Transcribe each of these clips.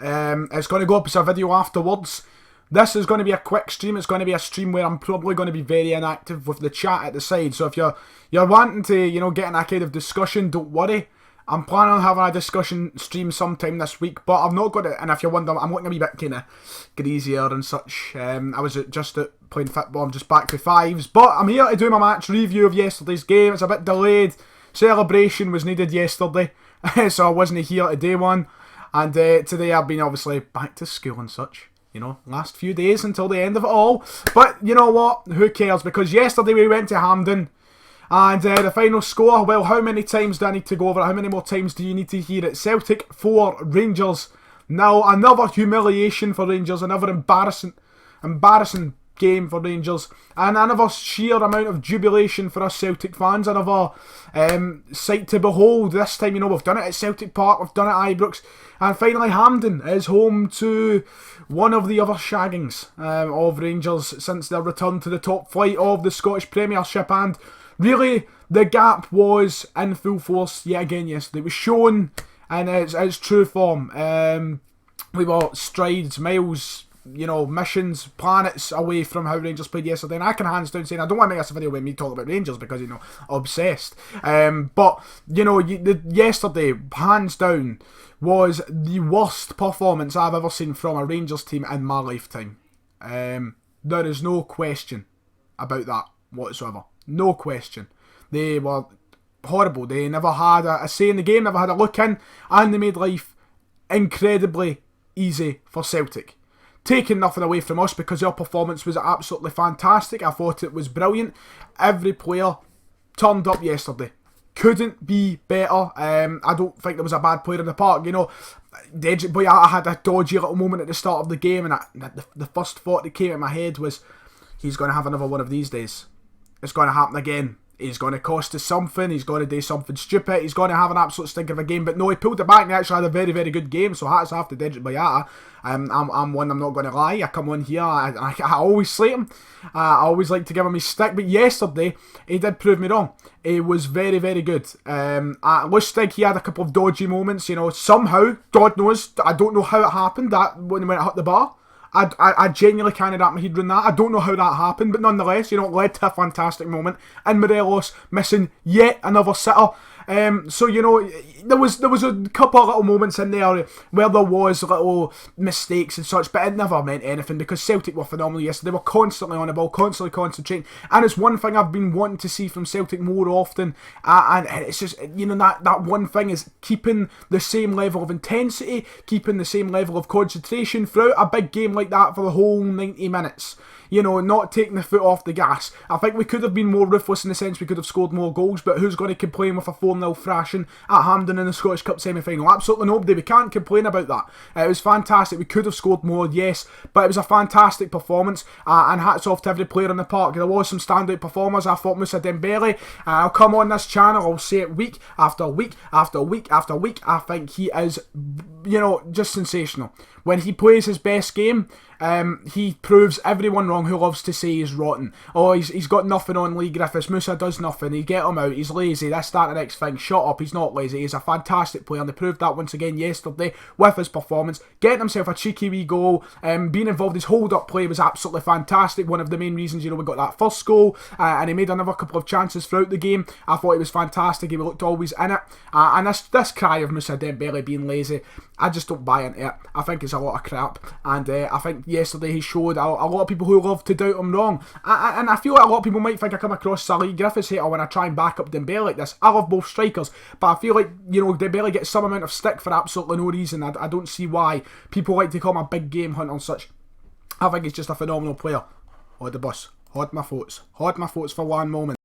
It's going to go up as a video afterwards. This is going to be a quick stream. It's going to be a stream where I'm probably going to be very inactive with the chat at the side. So if you're wanting to, get in that kind of discussion, don't worry. I'm planning on having a discussion stream sometime this week, but I've not got it. And if you're wondering, I'm looking a wee bit kind of greasier and such. I was just playing football. I'm just back to fives, but I'm here to do my match review of yesterday's game. It's a bit delayed. Celebration was needed yesterday, so I wasn't here to do one. And today I've been obviously back to school and such. Last few days until the end of it all. But you know what? Who cares? Because yesterday we went to Hampden. And the final score, well, how many times do I need to go over it? How many more times do you need to hear it? Celtic 4, Rangers 0. Another humiliation for Rangers. Another embarrassing game for Rangers. And another sheer amount of jubilation for us Celtic fans. Another sight to behold. This time, we've done it at Celtic Park. We've done it at Ibrox. And finally, Hampden is home to one of the other shaggings of Rangers since their return to the top flight of the Scottish Premiership. And really, the gap was in full force yet again yesterday. It was shown in its true form. We were strides, miles, missions, planets away from how Rangers played yesterday. And I can hands down saying, I don't want to make this a video with me talking about Rangers because, obsessed. But, yesterday, hands down, was the worst performance I've ever seen from a Rangers team in my lifetime. There is no question about that whatsoever. No question. They were horrible. They never had a say in the game, never had a look in, and they made life incredibly easy for Celtic. Taking nothing away from us because their performance was absolutely fantastic. I thought it was brilliant. Every player turned up yesterday. Couldn't be better. I don't think there was a bad player in the park. Boyata had a dodgy little moment at the start of the game, and the first thought that came in my head was, he's going to have another one of these days. It's going to happen again. He's going to cost us something. He's going to do something stupid. He's going to have an absolute stink of a game. But no, he pulled it back and he actually had a very, very good game. So hats off to Dedrick Boyata. I'm not going to lie. I come on here. I always slate him. I always like to give him his stick. But yesterday, he did prove me wrong. He was very, very good. Lustig, he had a couple of dodgy moments. Somehow, God knows, I don't know how it happened, that when he went to hit the bar. I genuinely can't wrap my head around that. I don't know how that happened, but nonetheless, it led to a fantastic moment. And Morelos missing yet another sitter. So there was a couple of little moments in there where there was little mistakes and such, but it never meant anything because Celtic were phenomenal yesterday. They were constantly on the ball, constantly concentrating, and it's one thing I've been wanting to see from Celtic more often. And it's just that one thing is keeping the same level of intensity, keeping the same level of concentration throughout a big game like that for the whole 90 minutes. Not taking the foot off the gas. I think we could have been more ruthless in the sense we could have scored more goals, but who's going to complain with a 4-0 thrashing at Hampden in the Scottish Cup semi-final? Absolutely nobody. We can't complain about that. It was fantastic. We could have scored more, yes, but it was a fantastic performance, and hats off to every player in the park. There was some standout performers. I thought Moussa Dembele, I'll come on this channel, I'll say it week after week after week after week. I think he is, just sensational. When he plays his best game, he proves everyone wrong who loves to say he's rotten. Oh, he's got nothing on Lee Griffiths. Moussa does nothing. You get him out. He's lazy. This, that, and the next thing. Shut up. He's not lazy. He's a fantastic player, and they proved that once again yesterday with his performance. Getting himself a cheeky wee goal, being involved. His hold-up play was absolutely fantastic. One of the main reasons, we got that first goal, and he made another couple of chances throughout the game. I thought he was fantastic. He looked always in it. And this cry of Moussa Dembele being lazy, I just don't buy into it. I think it's a lot of crap, and I think yesterday he showed a lot of people who love to doubt him wrong, and I feel like a lot of people might think I come across as a Lee Griffiths hater when I try and back up Dembele like this. I love both strikers, but I feel like Dembele gets some amount of stick for absolutely no reason. I don't see why people like to call him a big game hunter and such. I think he's just a phenomenal player. Hold the bus. Hold my thoughts for one moment.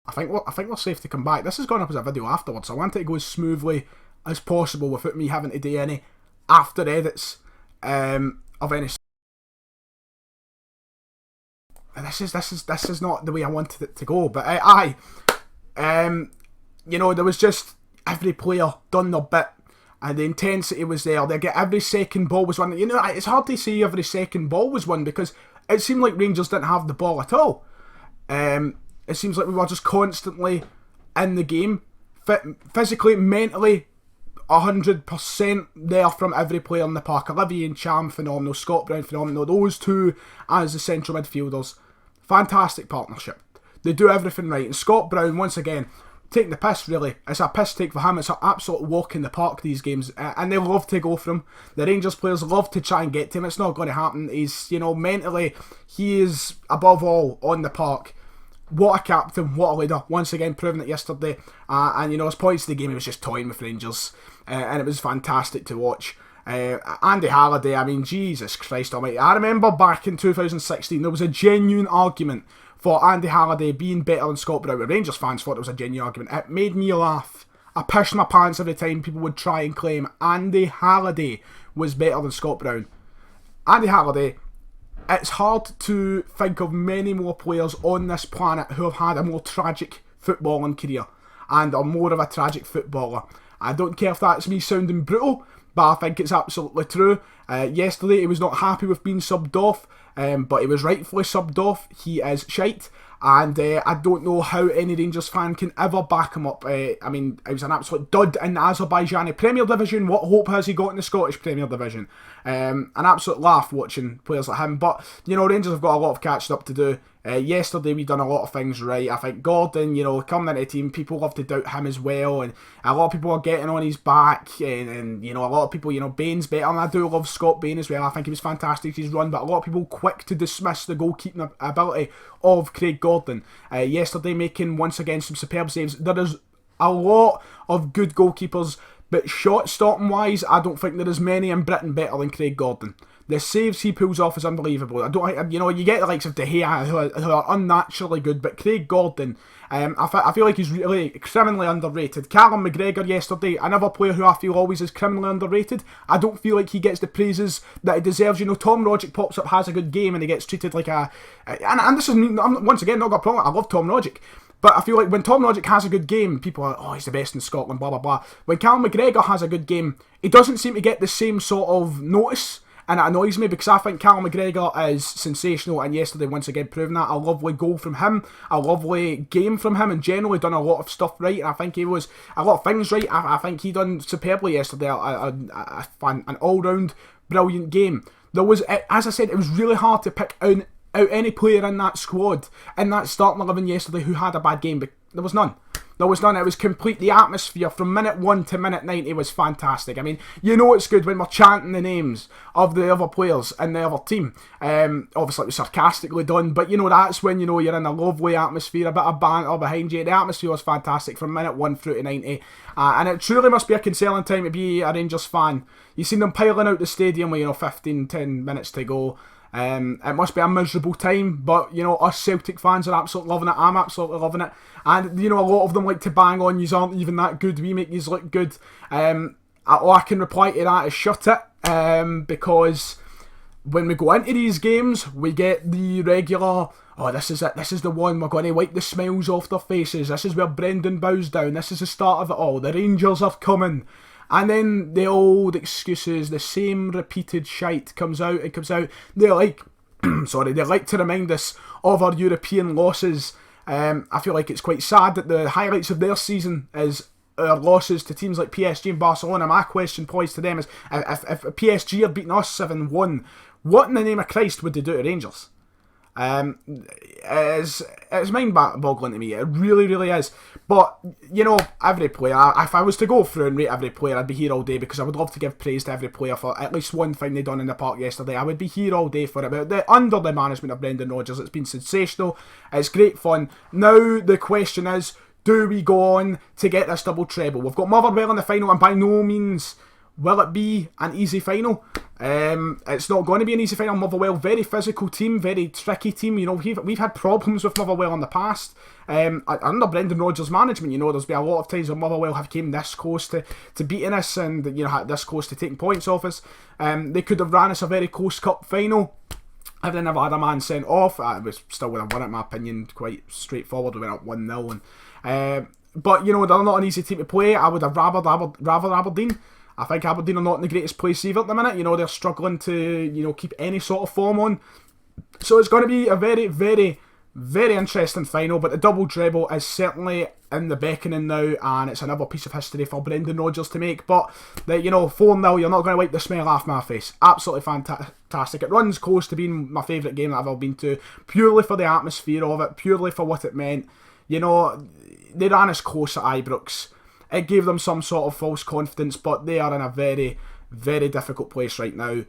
I think we're safe to come back. This has gone up as a video afterwards, so I want it to go as smoothly as possible without me having to do any after edits of any. This is not the way I wanted it to go, but there was just every player done their bit, and the intensity was there. They get every second ball was won. It's hard to say every second ball was won because it seemed like Rangers didn't have the ball at all. It seems like we were just constantly in the game, physically, mentally, 100% there from every player in the park. Olivier and Cham, phenomenal. Scott Brown, phenomenal. Those two as the central midfielders, fantastic partnership. They do everything right. And Scott Brown, once again, taking the piss, really. It's a piss take for him. It's an absolute walk in the park, these games. And they love to go for him. The Rangers players love to try and get to him. It's not going to happen. He's, mentally, he is above all on the park. What a captain, what a leader. Once again, proving it yesterday. And his points of the game, he was just toying with Rangers. And it was fantastic to watch. Andy Halliday, I mean, Jesus Christ almighty. I remember back in 2016, there was a genuine argument for Andy Halliday being better than Scott Brown. Rangers fans thought it was a genuine argument. It made me laugh. I pissed my pants every time people would try and claim Andy Halliday was better than Scott Brown. Andy Halliday, it's hard to think of many more players on this planet who have had a more tragic footballing career and are more of a tragic footballer. I don't care if that's me sounding brutal, but I think it's absolutely true. Yesterday, he was not happy with being subbed off, but he was rightfully subbed off. He is shite, and I don't know how any Rangers fan can ever back him up. I mean, he was an absolute dud in the Azerbaijani Premier Division. What hope has he got in the Scottish Premier Division? An absolute laugh watching players like him. But, Rangers have got a lot of catching up to do. Yesterday we done a lot of things right. I think Gordon, coming into the team, people love to doubt him as well, and a lot of people are getting on his back, and a lot of people, Bain's better, and I do love Scott Bain as well. I think he was fantastic his run, but a lot of people quick to dismiss the goalkeeping ability of Craig Gordon. Yesterday making once again some superb saves. There is a lot of good goalkeepers, but shot stopping wise, I don't think there is many in Britain better than Craig Gordon. The saves he pulls off is unbelievable. I don't, you get the likes of De Gea who are unnaturally good, but Craig Gordon, I feel like he's really criminally underrated. Callum McGregor yesterday, another player who I feel always is criminally underrated. I don't feel like he gets the praises that he deserves. Tom Rogic pops up, has a good game, and he gets treated like and this is me, I'm once again not got a problem. I love Tom Rogic. But I feel like when Tom Rogic has a good game, people are, oh, he's the best in Scotland, blah, blah, blah. When Callum McGregor has a good game, he doesn't seem to get the same sort of notice. And it annoys me because I think Callum McGregor is sensational, and yesterday once again proving that. A lovely goal from him, a lovely game from him, and generally done a lot of stuff right. And I think he was a lot of things right. I think he done superbly yesterday. An all-round brilliant game. There was, as I said, it was really hard to pick out any player in that squad, in that starting 11 yesterday who had a bad game, but there was none. There was none. It was complete. The atmosphere from minute 1 to minute 90 was fantastic. I mean, it's good when we're chanting the names of the other players in the other team. Obviously, it was sarcastically done, but that's when you're in a lovely atmosphere, a bit of banter behind you. The atmosphere was fantastic from minute 1 through to 90, and it truly must be a consoling time to be a Rangers fan. You seen them piling out the stadium with 10 minutes to go. It must be a miserable time, but us Celtic fans are absolutely loving it. I'm absolutely loving it, and a lot of them like to bang on yous aren't even that good, we make yous look good. All I can reply to that is shut it, because when we go into these games we get the regular, oh, this is it, this is the one, we're going to wipe the smiles off their faces, this is where Brendan bows down, this is the start of it all, the Rangers are coming. And then the old excuses, the same repeated shite comes out and comes out. They like, they like to remind us of our European losses. I feel like it's quite sad that the highlights of their season is our losses to teams like PSG and Barcelona. My question posed to them is, if PSG had beaten us 7-1, what in the name of Christ would they do to Rangers? It's mind-boggling to me. It really, really is. But, every player, if I was to go through and rate every player, I'd be here all day, because I would love to give praise to every player for at least one thing they done in the park yesterday. I would be here all day for it. But under the management of Brendan Rodgers, it's been sensational. It's great fun. Now the question is, do we go on to get this double treble? We've got Motherwell in the final, and by no means will it be an easy final. It's not going to be an easy final. Motherwell, very physical team, very tricky team. We've had problems with Motherwell in the past. Under Brendan Rodgers' management, there's been a lot of times where Motherwell have came this close to beating us, and this close to taking points off us. They could have ran us a very close cup final. If they never had a man sent off, I was still would have won it, in my opinion, quite straightforward. We went up 1-0, but they're not an easy team to play. I would have rather Aberdeen. I think Aberdeen are not in the greatest place either at the minute. They're struggling to keep any sort of form on. So it's going to be a very, very, Very interesting final, but the double treble is certainly in the beckoning now, and it's another piece of history for Brendan Rodgers to make. But, 4-0, you're not going to wipe the smile off my face. Absolutely fantastic. It runs close to being my favourite game that I've ever been to, purely for the atmosphere of it, purely for what it meant. They ran as close at Ibrox. It gave them some sort of false confidence, but they are in a very, very difficult place right now.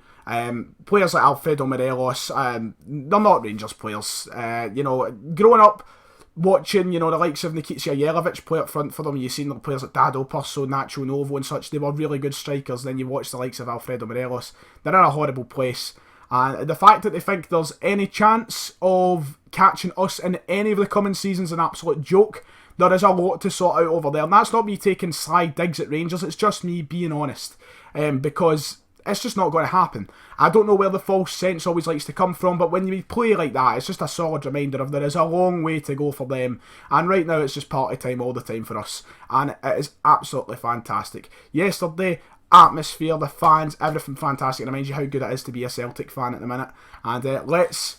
Players like Alfredo Morelos, they're not Rangers players. Growing up, watching, the likes of Nikita Jelavic play up front for them, you've seen the players like Dado Perso, Nacho Novo and such, they were really good strikers. Then you watch the likes of Alfredo Morelos, they're in a horrible place. And the fact that they think there's any chance of catching us in any of the coming seasons is an absolute joke. There is a lot to sort out over there, and that's not me taking sly digs at Rangers, it's just me being honest. Because it's just not going to happen. I don't know where the false sense always likes to come from, but when you play like that, it's just a solid reminder of there is a long way to go for them. And right now, it's just party time all the time for us. And it is absolutely fantastic. Yesterday, atmosphere, the fans, everything fantastic. It reminds you how good it is to be a Celtic fan at the minute. And let's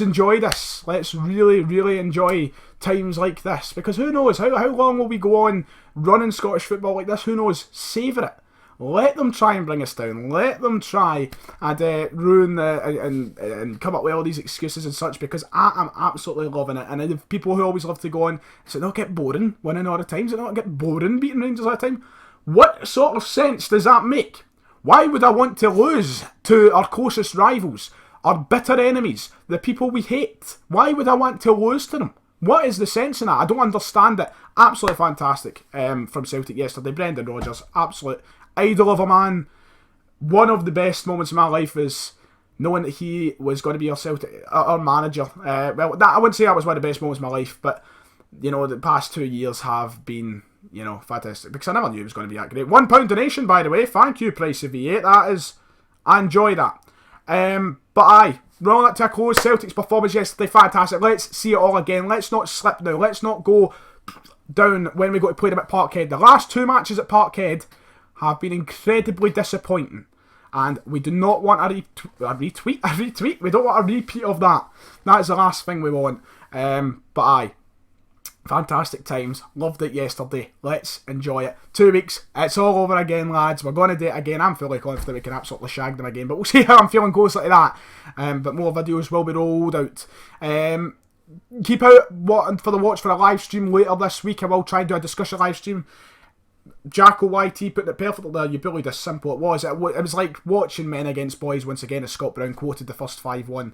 enjoy this. Let's really, really enjoy times like this. Because who knows, how long will we go on running Scottish football like this? Who knows? Savour it. Let them try and bring us down. Let them try and ruin and come up with all these excuses and such, because I am absolutely loving it. And the people who always love to go on, does it not get boring winning all the time? Does it not get boring beating Rangers all the time? What sort of sense does that make? Why would I want to lose to our closest rivals, our bitter enemies, the people we hate? Why would I want to lose to them? What is the sense in that? I don't understand it. Absolutely fantastic from Celtic yesterday. Brendan Rodgers, absolute idol of a man. One of the best moments of my life is knowing that he was going to be our manager. I wouldn't say that was one of the best moments of my life, but the past 2 years have been fantastic, because I never knew it was going to be that great. £1 donation, by the way. Thank you, Price of V8. That is, I enjoy that. But rolling it to a close. Celtic's performance yesterday, fantastic. Let's see it all again. Let's not slip now. Let's not go down when we go to play them at Parkhead. The last 2 matches at Parkhead have been incredibly disappointing, and we do not want a retweet. We don't want a repeat of that. That is the last thing we want. But fantastic times. Loved it yesterday. Let's enjoy it. 2 weeks. It's all over again, lads. We're going to do it again. I'm fully confident we can absolutely shag them again, but we'll see how I'm feeling closer to that. But more videos will be rolled out. Keep out for the watch for a live stream later this week. I will try and do a discussion live stream. Jacko YT putting it perfectly there. You bullied as simple it was. It was like watching Men Against Boys once again, as Scott Brown quoted the first 5-1.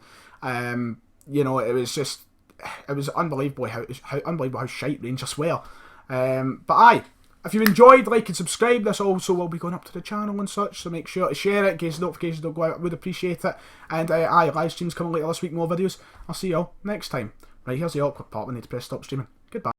It was unbelievable how shite Rangers were. But if you enjoyed, like and subscribe. This also will be going up to the channel and such, so make sure to share it in case notifications don't go out. I would appreciate it. And live streams coming later this week, more videos. I'll see you all next time. Right, here's the awkward part. We need to press stop streaming. Goodbye.